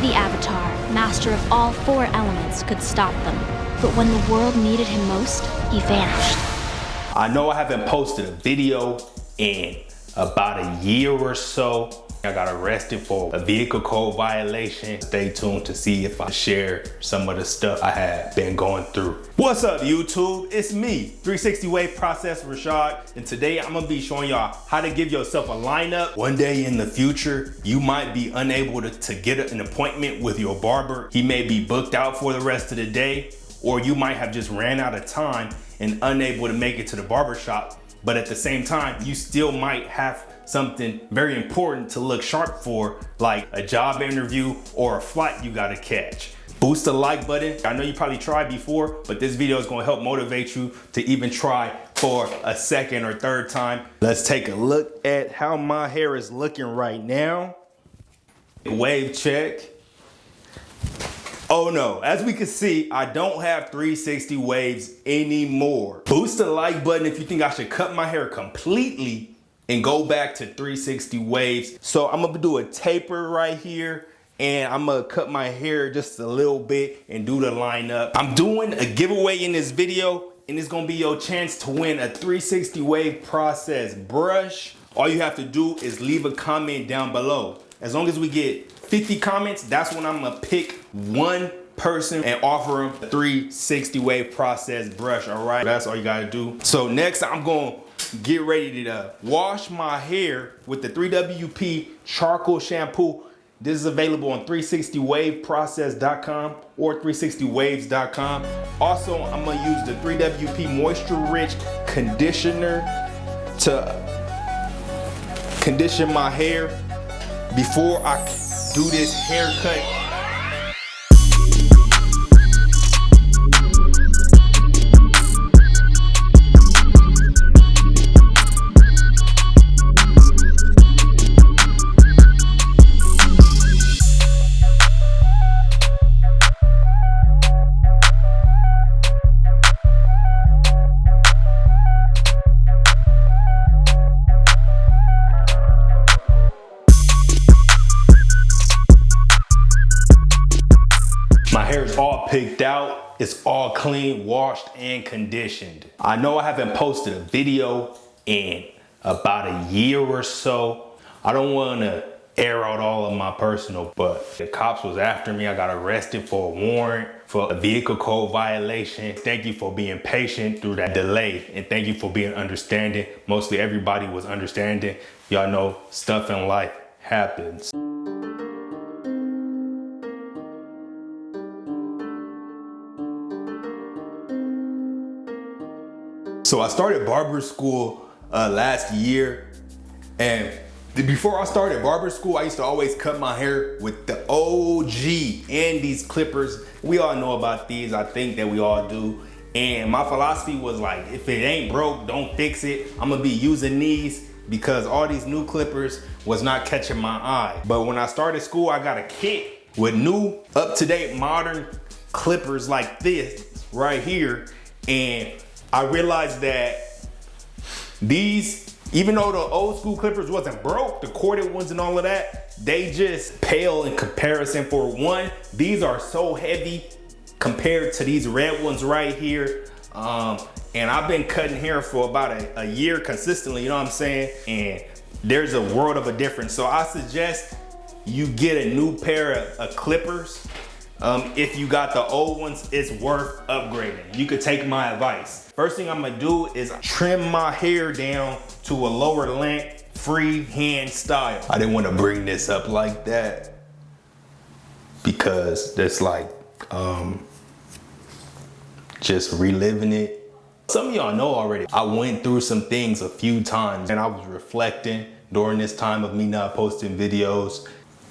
The Avatar, master of all 4 elements, could stop them. But when the world needed him most, he vanished. I know I haven't posted a video in about a year or so. I got arrested for a vehicle code violation. Stay tuned to see if I share some of the stuff I had been going through. What's up, YouTube? It's me, 360 Wave Process Rashad, and today I'm gonna be showing y'all how to give yourself a lineup. One day in the future, you might be unable to get an appointment with your barber. He may be booked out for the rest of the day, or you might have just ran out of time and unable to make it to the barber shop. But at the same time, you still might have something very important to look sharp for, like a job interview or a flight you gotta catch. Boost the like button. I know you probably tried before, but this video is gonna help motivate you to even try for a second or third time. Let's take a look at how my hair is looking right now. Wave check. Oh no, as we can see, I don't have 360 waves anymore. Boost the like button if you think I should cut my hair completely and go back to 360 waves. So I'm gonna do a taper right here, and I'm gonna cut my hair just a little bit and do the lineup. I'm doing a giveaway in this video, and it's gonna be your chance to win a 360 wave process brush. All you have to do is leave a comment down below. As long as we get 50 comments, that's when I'm gonna pick one person and offer them a 360 wave process brush, all right? That's all you gotta do. So next, I'm gonna get ready to wash my hair with the 3WP charcoal shampoo. This is available on 360waveprocess.com or 360waves.com. Also, I'm gonna use the 3WP moisture rich conditioner to condition my hair before I do this haircut. My hair is all picked out, it's all clean, washed, and conditioned. I know I haven't posted a video in about a year or so. I don't want to air out all of my personal, but the cops was after me. I got arrested for a warrant for a vehicle code violation. Thank you for being patient through that delay, and thank you for being understanding. Mostly everybody was understanding. Y'all know stuff in life happens. So I started barber school last year, and before I started barber school, I used to always cut my hair with the OG and these clippers. We all know about these, I think that we all do. And my philosophy was like, if it ain't broke, don't fix it. I'm gonna be using these because all these new clippers was not catching my eye. But when I started school, I got a kit with new, up-to-date, modern clippers like this right here. And I realized that these, even though the old school clippers wasn't broke, the corded ones and all of that, they just pale in comparison. For one, these are so heavy compared to these red ones right here. And I've been cutting hair for about a year consistently, you know what I'm saying? And there's a world of a difference. So I suggest you get a new pair of clippers. If you got the old ones, it's worth upgrading. You could take my advice. First thing I'm gonna do is trim my hair down to a lower length, freehand style. I didn't wanna bring this up like that because it's like, just reliving it. Some of y'all know already, I went through some things a few times, and I was reflecting during this time of me not posting videos.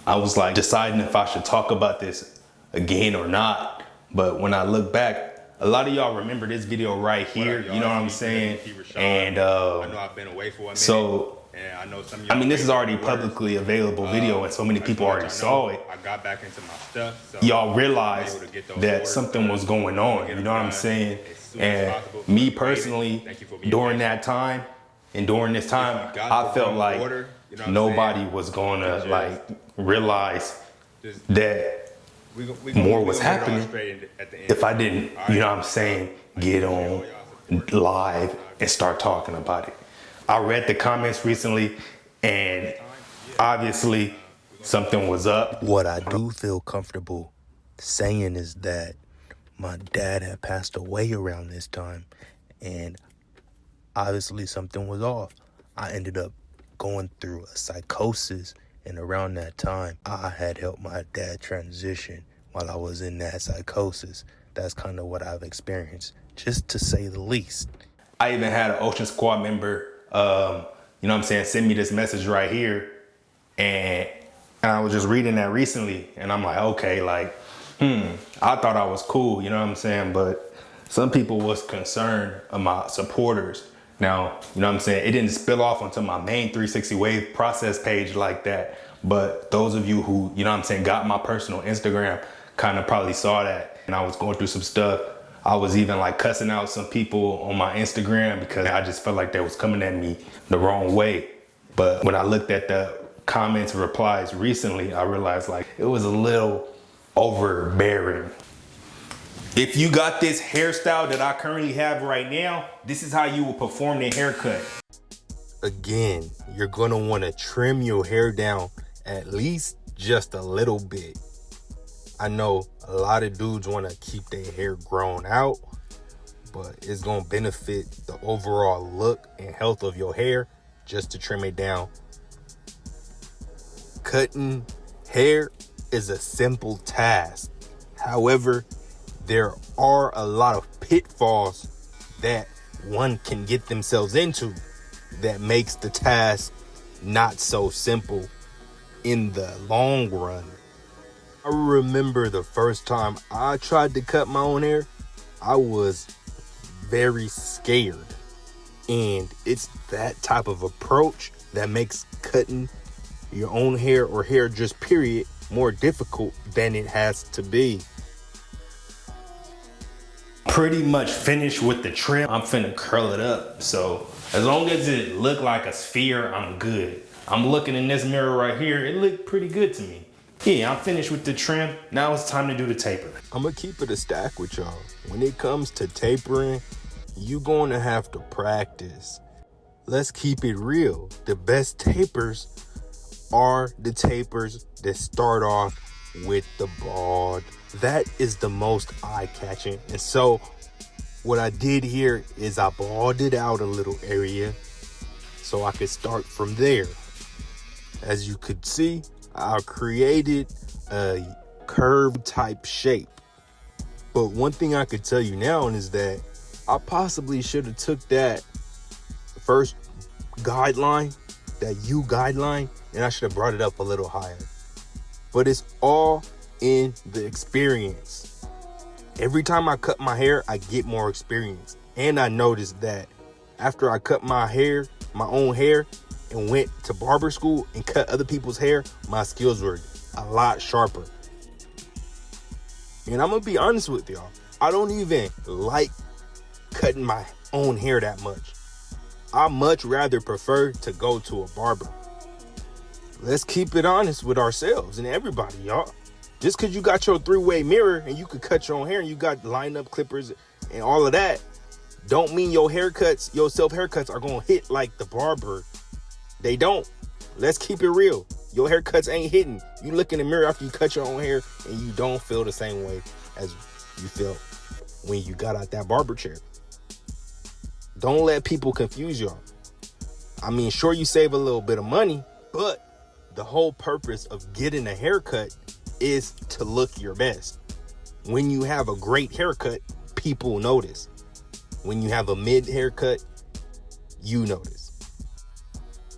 I was like deciding if I should talk about this again or not. But when I look back, a lot of y'all remember this video right here, you know what I'm saying? And I know I've been away for a minute. So, and I know some of I mean, this is already publicly available video, and so many people already saw it. I got back into my stuff. So y'all realized that something was going on, you know what I'm saying? And me personally, during that time, and during this time, I felt like nobody was gonna like realize that more was happening if I didn't, you know what I'm saying, get on live and start talking about it. I read the comments recently, and obviously something was up. What I do feel comfortable saying is that my dad had passed away around this time, and obviously something was off. I ended up going through a psychosis, and around that time, I had helped my dad transition while I was in that psychosis. That's kind of what I've experienced, just to say the least. I even had an Ocean Squad member, you know what I'm saying, send me this message right here. And I was just reading that recently, and I'm like, okay, like, I thought I was cool, you know what I'm saying? But some people was concerned about supporters. Now, you know what I'm saying, it didn't spill off onto my main 360 Wave process page like that. But those of you who, you know what I'm saying, got my personal Instagram kind of probably saw that. And I was going through some stuff. I was even like cussing out some people on my Instagram because I just felt like they was coming at me the wrong way. But when I looked at the comments and replies recently, I realized like it was a little overbearing. If you got this hairstyle that I currently have right now, this is how you will perform the haircut. Again, you're gonna wanna trim your hair down at least just a little bit. I know a lot of dudes wanna keep their hair grown out, but it's gonna benefit the overall look and health of your hair just to trim it down. Cutting hair is a simple task. However, there are a lot of pitfalls that one can get themselves into that makes the task not so simple in the long run. I remember the first time I tried to cut my own hair, I was very scared. And it's that type of approach that makes cutting your own hair or hair just period more difficult than it has to be. Pretty much finished with the trim. I'm finna curl it up. So as long as it look like a sphere, I'm good. I'm looking in this mirror right here. It looked pretty good to me. Yeah, I'm finished with the trim. Now it's time to do the taper. I'm gonna keep it a stack with y'all. When it comes to tapering, you gonna have to practice. Let's keep it real. The best tapers are the tapers that start off with the bald. That is the most eye-catching. And so what I did here is I balded out a little area so I could start from there. As you could see, I created a curved type shape. But one thing I could tell you now is that I possibly should have took that first guideline, that U guideline, and I should have brought it up a little higher. But it's all in the experience. Every time I cut my hair, I get more experience. And I noticed that after I cut my hair, my own hair, and went to barber school and cut other people's hair, my skills were a lot sharper. And I'm gonna be honest with y'all, I don't even like cutting my own hair that much. I much rather prefer to go to a barber. Let's keep it honest with ourselves and everybody, y'all. Just because you got your three-way mirror and you could cut your own hair and you got line-up clippers and all of that, don't mean your haircuts, your self-haircuts are going to hit like the barber. They don't. Let's keep it real. Your haircuts ain't hitting. You look in the mirror after you cut your own hair and you don't feel the same way as you felt when you got out that barber chair. Don't let people confuse y'all. I mean, sure, you save a little bit of money, but the whole purpose of getting a haircut is to look your best. When you have a great haircut, people notice. When you have a mid haircut, you notice.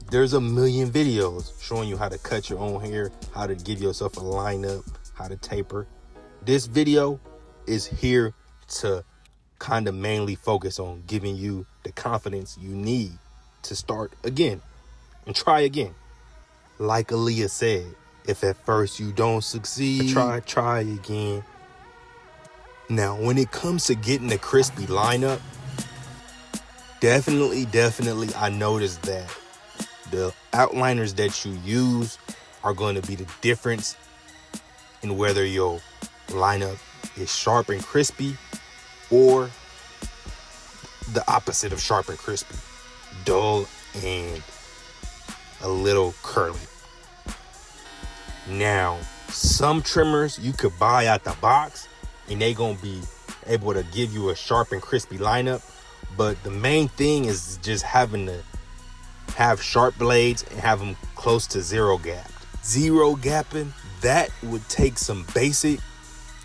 There's a million videos showing you how to cut your own hair, how to give yourself a lineup, how to taper. This video is here to kind of mainly focus on giving you the confidence you need to start again and try again. Like Aaliyah said, if at first you don't succeed, try again. Now, when it comes to getting a crispy lineup, definitely, I noticed that the outliners that you use are going to be the difference in whether your lineup is sharp and crispy, or the opposite of sharp and crispy, dull and a little curly. Now, some trimmers you could buy out the box and they gonna be able to give you a sharp and crispy lineup, but the main thing is just having to have sharp blades and have them close to zero gapped. Zero gapping, that would take some basic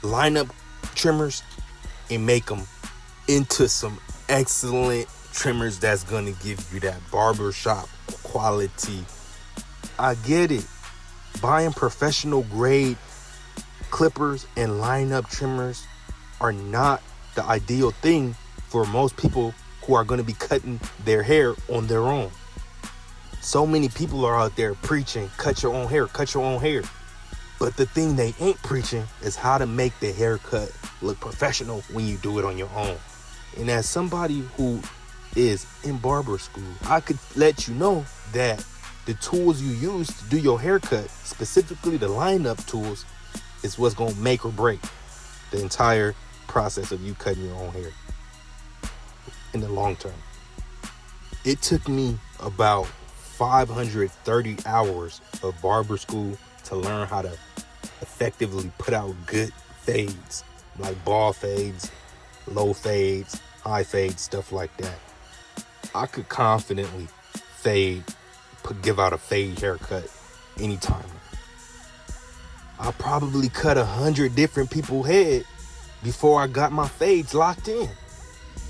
lineup trimmers and make them into some excellent trimmers that's gonna give you that barbershop quality. I get it. Buying professional grade clippers and lineup trimmers are not the ideal thing for most people who are gonna be cutting their hair on their own. So many people are out there preaching, cut your own hair, cut your own hair. But the thing they ain't preaching is how to make the haircut look professional when you do it on your own. And as somebody who is in barber school, I could let you know that the tools you use to do your haircut, specifically the lineup tools, is what's gonna make or break the entire process of you cutting your own hair in the long term. It took me about 530 hours of barber school to learn how to effectively put out good fades, like ball fades, low fades, high fades, stuff like that. I could confidently give out a fade haircut anytime. I probably cut 100 different people's head before I got my fades locked in.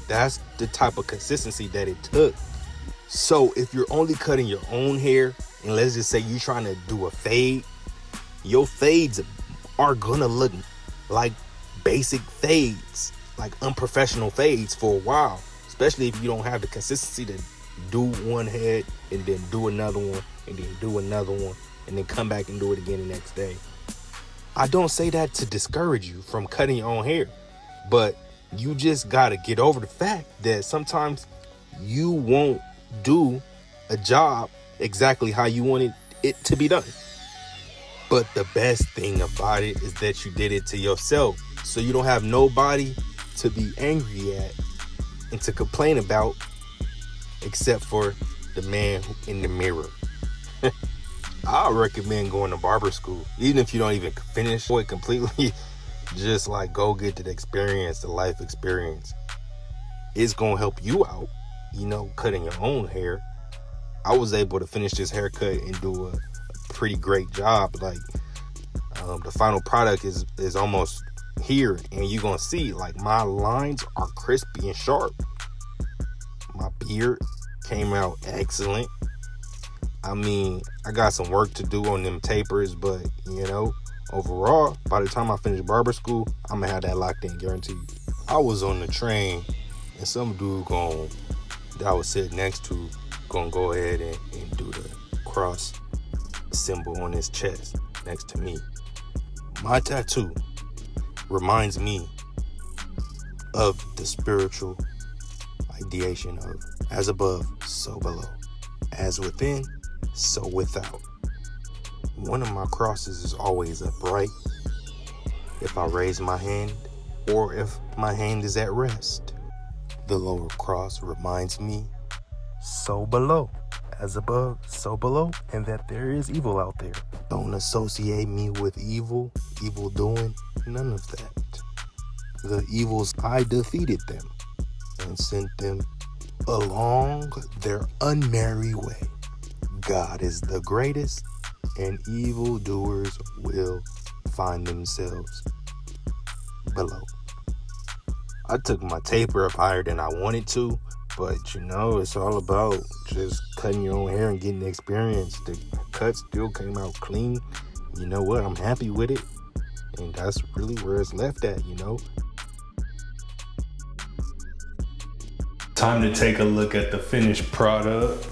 That's the type of consistency that it took. So if you're only cutting your own hair, and let's just say you're trying to do a fade, your fades are gonna look like basic fades, like unprofessional fades for a while, especially if you don't have the consistency to do one head and then do another one and then do another one and then come back and do it again the next day. I don't say that to discourage you from cutting your own hair, but you just gotta get over the fact that sometimes you won't do a job exactly how you wanted it to be done. But the best thing about it is that you did it to yourself, so you don't have nobody to be angry at and to complain about except for the man in the mirror. I recommend going to barber school, even if you don't even finish it completely. Just like go get the experience, the life experience. It's gonna help you out, cutting your own hair. I was able to finish this haircut and do a pretty great job. Like the final product is almost here, and you're gonna see like my lines are crispy and sharp. My beard came out excellent. I mean, I got some work to do on them tapers, but overall, by the time I finish barber school, I'm gonna have that locked in, guaranteed. I was on the train, and some dude that I was sitting next to gonna go ahead and do the cross symbol on his chest next to me. My tattoo reminds me of the spiritual ideation of as above, so below, as within, so without. One of my crosses is always upright if I raise my hand or if my hand is at rest. The lower cross reminds me, so below, as above, so below, and that there is evil out there. Don't associate me with evil doing, none of that. The evils, I defeated them and sent them along their unmerry way. God is the greatest, and evildoers will find themselves below. I took my taper up higher than I wanted to, but it's all about just cutting your own hair and getting the experience. The cut still came out clean. You know what? I'm happy with it, and that's really where it's left at, Time to take a look at the finished product.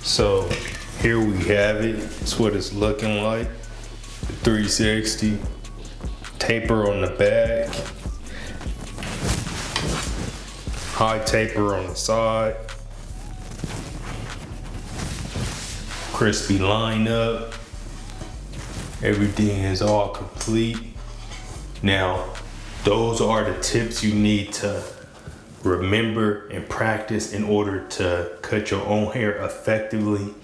So here we have it. It's what it's looking like. The 360. Taper on the back. High taper on the side. Crispy lineup. Everything is all complete. Now, those are the tips you need to remember and practice in order to cut your own hair effectively.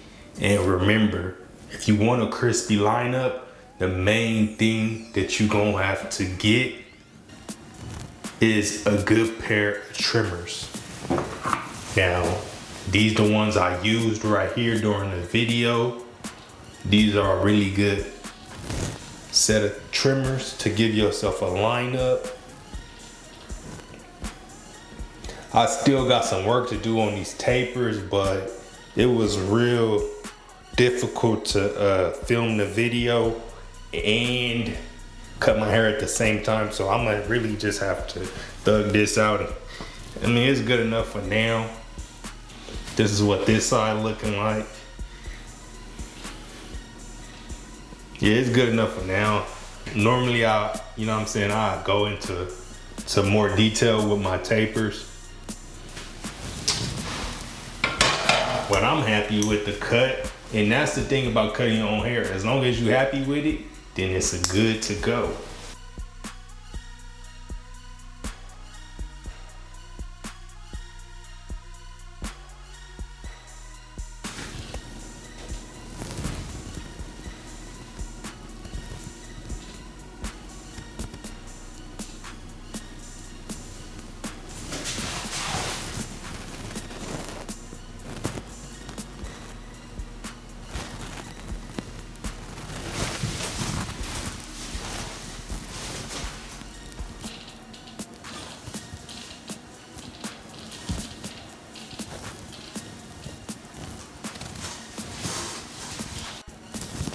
And remember, if you want a crispy lineup, the main thing that you're gonna have to get is a good pair of trimmers. Now, these the ones I used right here during the video. These are a really good set of trimmers to give yourself a lineup. I still got some work to do on these tapers, but it was real difficult to film the video and cut my hair at the same time. So I'm gonna really just have to thug this out. I mean, it's good enough for now. This is what this side looking like. Yeah, it's good enough for now. Normally you know what I'm saying, I go into some more detail with my tapers. But I'm happy with the cut. And that's the thing about cutting your own hair. As long as you're happy with it, then it's a good to go.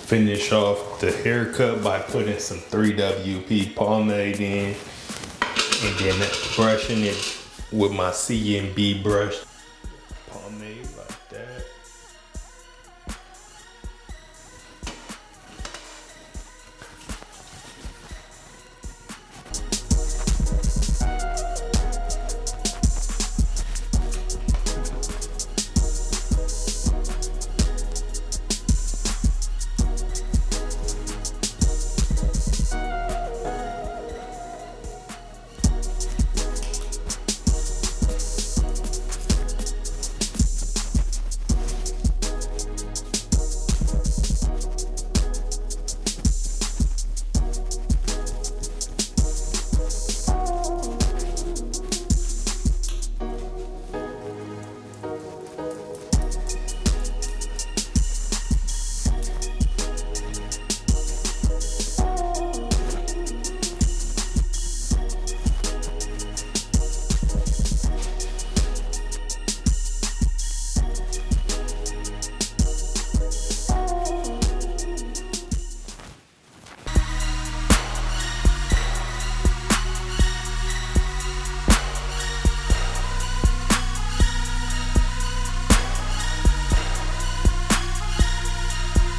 Finish off the haircut by putting some 3WP pomade in and then brushing it with my C&B brush